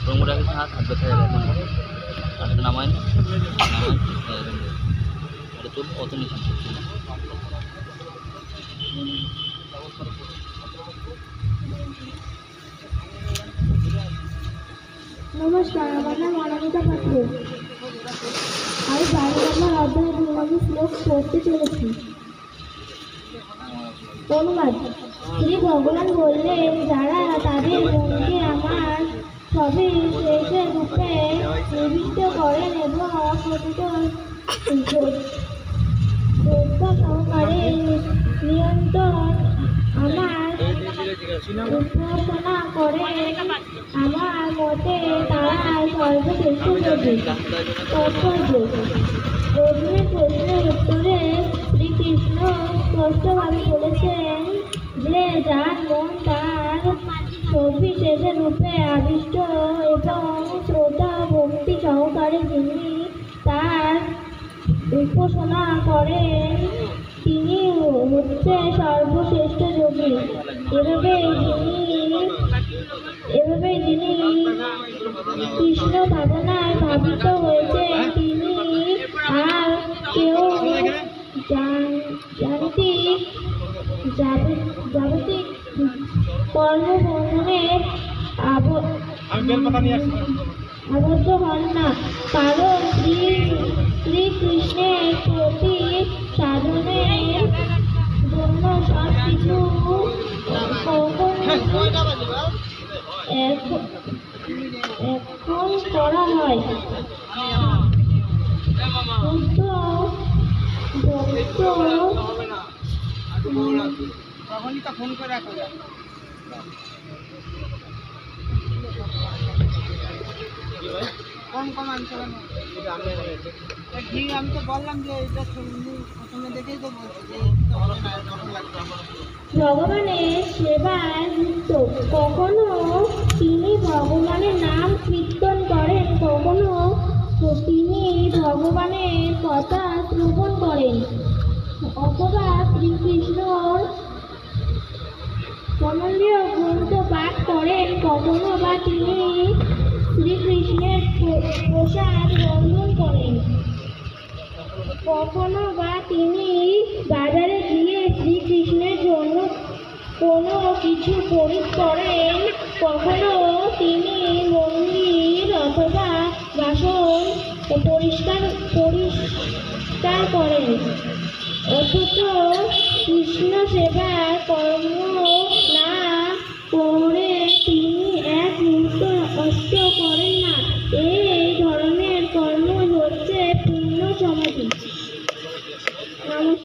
প্রমোটা কিছু হাত হাত ব্যথা যাবে এখন আর নামায় নামায় এটা চল অত নিচে নমস্কার, আমার নাম অনামিকা পাত্র। আমি বাংলা অধ্যায় 2 নম্বর শ্লোক পড়তে চলেছি। অনুবাদ। শ্রী ভগবান বললেন, যারা তাদের মনকে আমার সবই শেষের রূপে নিবিষ্ট করেন এবং শ্রদ্ধা সহকারে নিয়ন্ত্রণ আমার উপাসনা করে, আমার মতে তারা সর্বশ্রেষ্ঠ যোগী। তাৎপর্য। অর্জুনের প্রশ্নের উত্তরে শ্রীকৃষ্ণ স্পষ্টভাবে বলেছেন যে যার মন তার সবিশেষের রূপে আবিষ্ট এবং শ্রদ্ধা ভক্তি সহকারে যিনি তার উপাসনা করেন তিনি হচ্ছে সর্বশ্রেষ্ঠ যোগী। এভাবে যিনি কৃষ্ণ ভাবনায় ভাবিত হয়েছে তিনি আর কেউ জাগতিক কর্মবন্ধনে আবদ্ধ হন না, কারণ শ্রীকৃষ্ণের প্রতি সাধনের জন্য সব কিছু এখন করা হয়। ফোন করে রাখো। কম আনছিল না, আমি তো বললাম যে এটা প্রথমে দেখেই তো বলছি যে ভগবানের সেবায় যুক্ত। কখনো তিনি ভগবানের নাম কীর্তন করেন, কখনো তিনি ভগবানের কথা শ্রবণ করেন, অথবা শ্রীকৃষ্ণর সম্বন্ধীয় গ্রন্থ পাঠ করেন, কখনো বা তিনি শ্রীকৃষ্ণের প্রসাদ বন্ধন করেন, কখনো বা তিনি বাজারে গিয়ে শ্রীকৃষ্ণের জন্য কোনো কিছু খরিদ করেন, কখনো তিনি মন্দির অথবা বাসন পরিষ্কার করেন। অথচ কৃষ্ণ সেবা কর্ম না করে তিনি এক মুহূর্ত অষ্ট